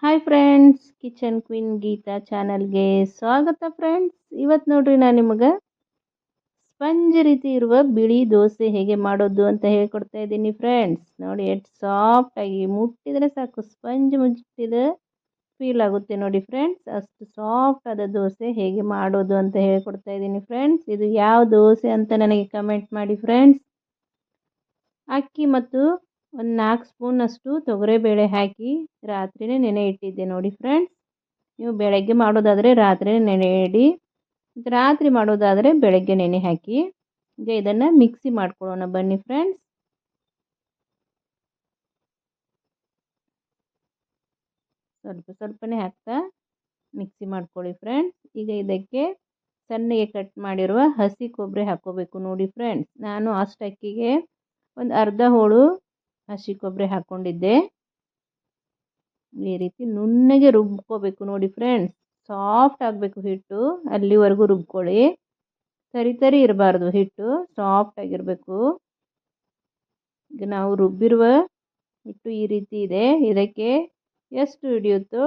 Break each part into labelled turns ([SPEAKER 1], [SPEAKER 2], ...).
[SPEAKER 1] Hi friends, kitchen queen Geetha ಚಾನಲ್ಗೆ ಸ್ವಾಗತ friends. ಇವತ್ತು ನೋಡ್ರಿ ನಾನು ನಿಮಗೆ ಸ್ಪಂಜ್ ರೀತಿ ಇರುವ ಬಿಳಿ ದೋಸೆ ಹೇಗೆ ಮಾಡೋದು ಅಂತ ಹೇಳ್ಕೊಡ್ತಾ ಇದ್ದೀನಿ ಫ್ರೆಂಡ್ಸ್. ನೋಡಿ ಎಷ್ಟು ಸಾಫ್ಟಾಗಿ ಮುಟ್ಟಿದರೆ ಸಾಕು ಸ್ಪಂಜ್ ಮುಟ್ಟಿದ ಫೀಲ್ ಆಗುತ್ತೆ ನೋಡಿ ಫ್ರೆಂಡ್ಸ್. ಅಷ್ಟು ಸಾಫ್ಟ್ ಆದ ದೋಸೆ ಹೇಗೆ ಮಾಡೋದು ಅಂತ ಹೇಳ್ಕೊಡ್ತಾ ಇದ್ದೀನಿ ಫ್ರೆಂಡ್ಸ್. ಇದು ಯಾವ ದೋಸೆ ಅಂತ ನನಗೆ ಕಮೆಂಟ್ ಮಾಡಿ ಫ್ರೆಂಡ್ಸ್. ಅಕ್ಕಿ ಮತ್ತು ಒಂದು 4 ಸ್ಪೂನಷ್ಟು ತೊಗರಿಬೇಳೆ ಹಾಕಿ ರಾತ್ರಿನೇ ನೆನೆ ಇಟ್ಟಿದ್ದೆ ನೋಡಿ ಫ್ರೆಂಡ್ಸ್. ನೀವು ಬೆಳಗ್ಗೆ ಮಾಡೋದಾದರೆ ರಾತ್ರಿನೇ ನೆನೆ ಇಡಿ, ರಾತ್ರಿ ಮಾಡೋದಾದರೆ ಬೆಳಗ್ಗೆ ನೆನೆ ಹಾಕಿ. ಈಗ ಇದನ್ನು ಮಿಕ್ಸಿ ಮಾಡ್ಕೊಳ್ಳೋಣ ಬನ್ನಿ ಫ್ರೆಂಡ್ಸ್. ಸ್ವಲ್ಪನೇ ಹಾಕ್ತಾ ಮಿಕ್ಸಿ ಮಾಡ್ಕೊಳ್ಳಿ ಫ್ರೆಂಡ್ಸ್. ಈಗ ಇದಕ್ಕೆ ಸಣ್ಣಗೆ ಕಟ್ ಮಾಡಿರುವ ಹಸಿ ಕೊಬ್ಬರಿ ಹಾಕ್ಕೋಬೇಕು ನೋಡಿ ಫ್ರೆಂಡ್ಸ್. ನಾನು ಅಷ್ಟು ಅಕ್ಕಿಗೆ ಒಂದು ಅರ್ಧ ಹೋಳು ಹಸಿ ಕೊಬ್ಬರಿ ಹಾಕ್ಕೊಂಡಿದ್ದೆ. ಈ ರೀತಿ ನುಣ್ಣಗೆ ರುಬ್ಕೋಬೇಕು ನೋಡಿ ಫ್ರೆಂಡ್ಸ್. ಸಾಫ್ಟ್ ಆಗಬೇಕು ಹಿಟ್ಟು, ಅಲ್ಲಿವರೆಗೂ ರುಬ್ಕೊಳ್ಳಿ. ತರಿ ಇರಬಾರ್ದು, ಹಿಟ್ಟು ಸಾಫ್ಟ್ ಆಗಿರಬೇಕು. ಈಗ ನಾವು ರುಬ್ಬಿರುವ ಹಿಟ್ಟು ಈ ರೀತಿ ಇದೆ. ಇದಕ್ಕೆ ಎಷ್ಟು ಹಿಡಿಯುತ್ತೋ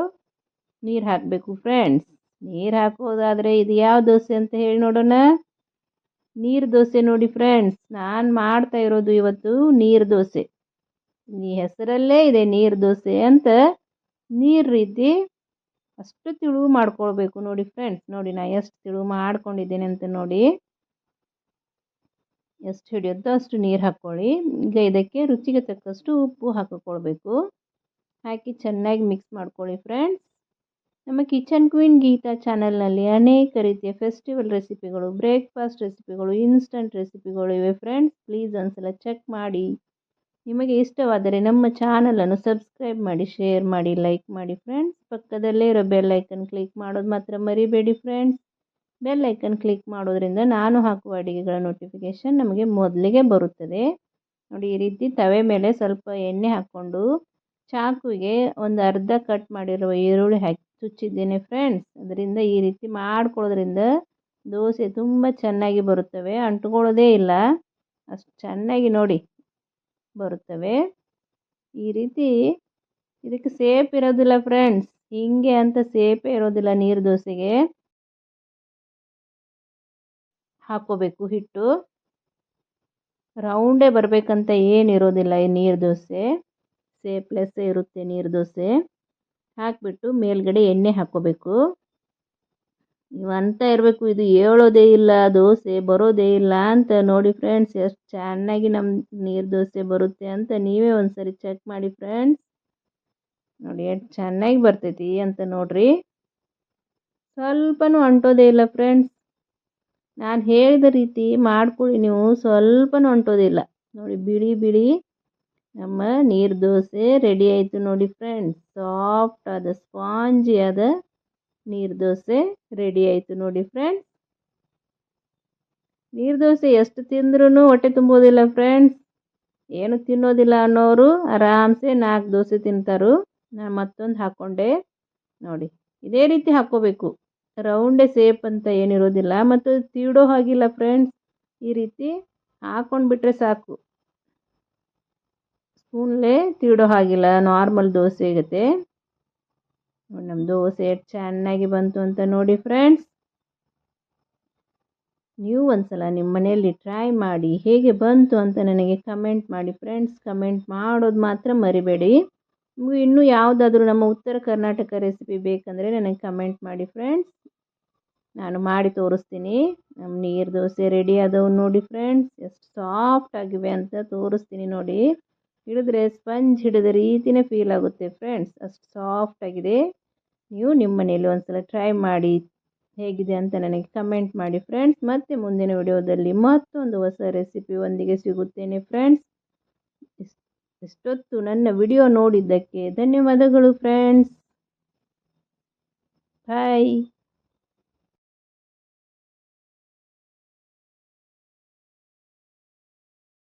[SPEAKER 1] ನೀರು ಹಾಕಬೇಕು ಫ್ರೆಂಡ್ಸ್. ನೀರು ಹಾಕೋದಾದರೆ ಇದು ಯಾವ ದೋಸೆ ಅಂತ ಹೇಳಿ ನೋಡೋಣ. ನೀರು ದೋಸೆ ನೋಡಿ ಫ್ರೆಂಡ್ಸ್. ನಾನು ಮಾಡ್ತಾ ಇರೋದು ಇವತ್ತು ನೀರು ದೋಸೆ. ಈ ಹೆಸರಲ್ಲೇ ಇದೆ ನೀರು ದೋಸೆ ಅಂತ. ನೀರು ರೀತಿ ಅಷ್ಟು ತಿಳುವು ಮಾಡ್ಕೊಳ್ಬೇಕು ನೋಡಿ ಫ್ರೆಂಡ್ಸ್. ನೋಡಿ ನಾ ಎಷ್ಟು ತಿಳುವು ಮಾಡ್ಕೊಂಡಿದ್ದೇನೆ ಅಂತ ನೋಡಿ. ಎಷ್ಟು ಹಿಡಿಯುತ್ತೋ ಅಷ್ಟು ನೀರು ಹಾಕ್ಕೊಳ್ಳಿ. ಈಗ ಇದಕ್ಕೆ ರುಚಿಗೆ ತಕ್ಕಷ್ಟು ಉಪ್ಪು ಹಾಕಿಕೊಳ್ಬೇಕು. ಹಾಕಿ ಚೆನ್ನಾಗಿ ಮಿಕ್ಸ್ ಮಾಡ್ಕೊಳ್ಳಿ ಫ್ರೆಂಡ್ಸ್. ನಮ್ಮ ಕಿಚನ್ ಕ್ವೀನ್ ಗೀತಾ ಚಾನಲ್ನಲ್ಲಿ ಅನೇಕ ರೀತಿಯ ಫೆಸ್ಟಿವಲ್ ರೆಸಿಪಿಗಳು, ಬ್ರೇಕ್ಫಾಸ್ಟ್ ರೆಸಿಪಿಗಳು, ಇನ್ಸ್ಟಂಟ್ ರೆಸಿಪಿಗಳು ಇವೆ ಫ್ರೆಂಡ್ಸ್. ಪ್ಲೀಸ್ ಒಂದ್ಸಲ ಚೆಕ್ ಮಾಡಿ. ನಿಮಗೆ ಇಷ್ಟವಾದರೆ ನಮ್ಮ ಚಾನಲನ್ನು ಸಬ್ಸ್ಕ್ರೈಬ್ ಮಾಡಿ, ಶೇರ್ ಮಾಡಿ, ಲೈಕ್ ಮಾಡಿ ಫ್ರೆಂಡ್ಸ್. ಪಕ್ಕದಲ್ಲೇ ಇರೋ ಬೆಲ್ ಐಕನ್ ಕ್ಲಿಕ್ ಮಾಡೋದು ಮಾತ್ರ ಮರಿಬೇಡಿ ಫ್ರೆಂಡ್ಸ್. ಬೆಲ್ ಐಕನ್ ಕ್ಲಿಕ್ ಮಾಡೋದ್ರಿಂದ ನಾನು ಹಾಕುವ ಅಡುಗೆಗಳ ನೋಟಿಫಿಕೇಷನ್ ನಮಗೆ ಮೊದಲಿಗೆ ಬರುತ್ತದೆ ನೋಡಿ. ಈ ರೀತಿ ತವೆ ಮೇಲೆ ಸ್ವಲ್ಪ ಎಣ್ಣೆ ಹಾಕ್ಕೊಂಡು ಚಾಕುವಿಗೆ ಒಂದು ಅರ್ಧ ಕಟ್ ಮಾಡಿರುವ ಈರುಳ್ಳಿ ಹಾಕಿ ಚುಚ್ಚಿದ್ದೇನೆ ಫ್ರೆಂಡ್ಸ್. ಅದರಿಂದ ಈ ರೀತಿ ಮಾಡ್ಕೊಳ್ಳೋದ್ರಿಂದ ದೋಸೆ ತುಂಬ ಚೆನ್ನಾಗಿ ಬರುತ್ತವೆ, ಅಂಟ್ಕೊಳ್ಳೋದೇ ಇಲ್ಲ, ಅಷ್ಟು ಚೆನ್ನಾಗಿ ನೋಡಿ ಬರುತ್ತವೆ. ಈ ರೀತಿ ಇದಕ್ಕೆ ಸೇಪ್ ಇರೋದಿಲ್ಲ ಫ್ರೆಂಡ್ಸ್. ಹಿಂಗೆ ಅಂತ ಸೇಪೇ ಇರೋದಿಲ್ಲ. ನೀರು ದೋಸೆಗೆ ಹಾಕ್ಕೋಬೇಕು ಹಿಟ್ಟು. ರೌಂಡೇ ಬರಬೇಕಂತ ಏನಿರೋದಿಲ್ಲ ಈ ನೀರು ದೋಸೆ. ಸೇಪ್ಲೆಸ್ ಇರುತ್ತೆ ನೀರು ದೋಸೆ. ಹಾಕಿಬಿಟ್ಟು ಮೇಲ್ಗಡೆ ಎಣ್ಣೆ ಹಾಕ್ಕೋಬೇಕು. ನೀವು ಅಂತ ಇರಬೇಕು ಇದು ಹೇಳೋದೇ ಇಲ್ಲ, ದೋಸೆ ಬರೋದೇ ಇಲ್ಲ ಅಂತ. ನೋಡಿ ಫ್ರೆಂಡ್ಸ್ ಎಷ್ಟು ಚೆನ್ನಾಗಿ ನಮ್ಮ ನೀರು ದೋಸೆ ಬರುತ್ತೆ ಅಂತ ನೀವೇ ಒಂದ್ಸರಿ ಚೆಕ್ ಮಾಡಿ ಫ್ರೆಂಡ್ಸ್. ನೋಡಿ ಎಷ್ಟು ಚೆನ್ನಾಗಿ ಬರ್ತೈತಿ ಅಂತ ನೋಡ್ರಿ. ಸ್ವಲ್ಪನೂ ಅಂಟೋದೇ ಇಲ್ಲ ಫ್ರೆಂಡ್ಸ್. ನಾನು ಹೇಳಿದ ರೀತಿ ಮಾಡ್ಕೊಳ್ಳಿ ನೀವು, ಸ್ವಲ್ಪನೂ ಅಂಟೋದಿಲ್ಲ. ನೋಡಿ ಬಿಳಿ ಬಿಳಿ ನಮ್ಮ ನೀರು ದೋಸೆ ರೆಡಿ ಆಯಿತು ನೋಡಿ ಫ್ರೆಂಡ್ಸ್. ಸಾಫ್ಟ್ ಆದ ಸ್ಪಾಂಜಿ ಆದ ನೀರು ದೋಸೆ ರೆಡಿ ಆಯಿತು ನೋಡಿ ಫ್ರೆಂಡ್ಸ್. ನೀರು ದೋಸೆ ಎಷ್ಟು ತಿಂದ್ರೂ ಹೊಟ್ಟೆ ತುಂಬೋದಿಲ್ಲ ಫ್ರೆಂಡ್ಸ್. ಏನು ತಿನ್ನೋದಿಲ್ಲ ಅನ್ನೋರು ಆರಾಮ್ಸೆ 4 ದೋಸೆ ತಿಂತಾರು. ನಾನು ಮತ್ತೊಂದು ಹಾಕ್ಕೊಂಡೆ ನೋಡಿ. ಇದೇ ರೀತಿ ಹಾಕ್ಕೋಬೇಕು. ರೌಂಡೇ ಸೇಪ್ ಅಂತ ಏನಿರೋದಿಲ್ಲ ಮತ್ತು ತೀಡೋ ಹಾಗಿಲ್ಲ ಫ್ರೆಂಡ್ಸ್. ಈ ರೀತಿ ಹಾಕ್ಕೊಂಡ್ಬಿಟ್ರೆ ಸಾಕು, ಸ್ಪೂನ್ಲೇ ತೀಡೋ ಹಾಗಿಲ್ಲ, ನಾರ್ಮಲ್ ದೋಸೆ ಆಗುತ್ತೆ ನೋಡಿ. ನಮ್ಮ ದೋಸೆ ಎಷ್ಟು ಚೆನ್ನಾಗಿ ಬಂತು ಅಂತ ನೋಡಿ ಫ್ರೆಂಡ್ಸ್. ನೀವು ಒಂದ್ಸಲ ನಿಮ್ಮ ಮನೆಯಲ್ಲಿ ಟ್ರೈ ಮಾಡಿ ಹೇಗೆ ಬಂತು ಅಂತ ನನಗೆ ಕಮೆಂಟ್ ಮಾಡಿ ಫ್ರೆಂಡ್ಸ್. ಕಮೆಂಟ್ ಮಾಡೋದು ಮಾತ್ರ ಮರಿಬೇಡಿ. ನಿಮಗೆ ಇನ್ನೂ ಯಾವುದಾದ್ರೂ ನಮ್ಮ ಉತ್ತರ ಕರ್ನಾಟಕ ರೆಸಿಪಿ ಬೇಕಂದರೆ ನನಗೆ ಕಮೆಂಟ್ ಮಾಡಿ ಫ್ರೆಂಡ್ಸ್. ನಾನು ಮಾಡಿ ತೋರಿಸ್ತೀನಿ. ನಮ್ಮ ನೀರು ದೋಸೆ ರೆಡಿ ಆದವು ನೋಡಿ ಫ್ರೆಂಡ್ಸ್. ಎಷ್ಟು ಸಾಫ್ಟ್ ಆಗಿವೆ ಅಂತ ತೋರಿಸ್ತೀನಿ ನೋಡಿ. ಹಿಡಿದ್ರೆ ಸ್ಪಂಜ್ ಹಿಡಿದ ರೀತಿಯೇ ಫೀಲ್ ಆಗುತ್ತೆ ಫ್ರೆಂಡ್ಸ್. ಅಷ್ಟು ಸಾಫ್ಟ್ ಆಗಿದೆ. ನೀವು ನಿಮ್ಮ ಮನೆಯಲ್ಲಿ ಒಂದ್ಸಲ ಟ್ರೈ ಮಾಡಿ ಹೇಗಿದೆ ಅಂತ ನನಗೆ ಕಮೆಂಟ್ ಮಾಡಿ ಫ್ರೆಂಡ್ಸ್. ಮತ್ತೆ ಮುಂದಿನ ವಿಡಿಯೋದಲ್ಲಿ ಮತ್ತೊಂದು ಹೊಸ ರೆಸಿಪಿ ಒಂದಿಗೆ ಸಿಗುತ್ತೇನೆ ಫ್ರೆಂಡ್ಸ್. ಇಷ್ಟೊತ್ತು ನನ್ನ ವಿಡಿಯೋ ನೋಡಿದ್ದಕ್ಕೆ ಧನ್ಯವಾದಗಳು ಫ್ರೆಂಡ್ಸ್. ಬಾಯ್.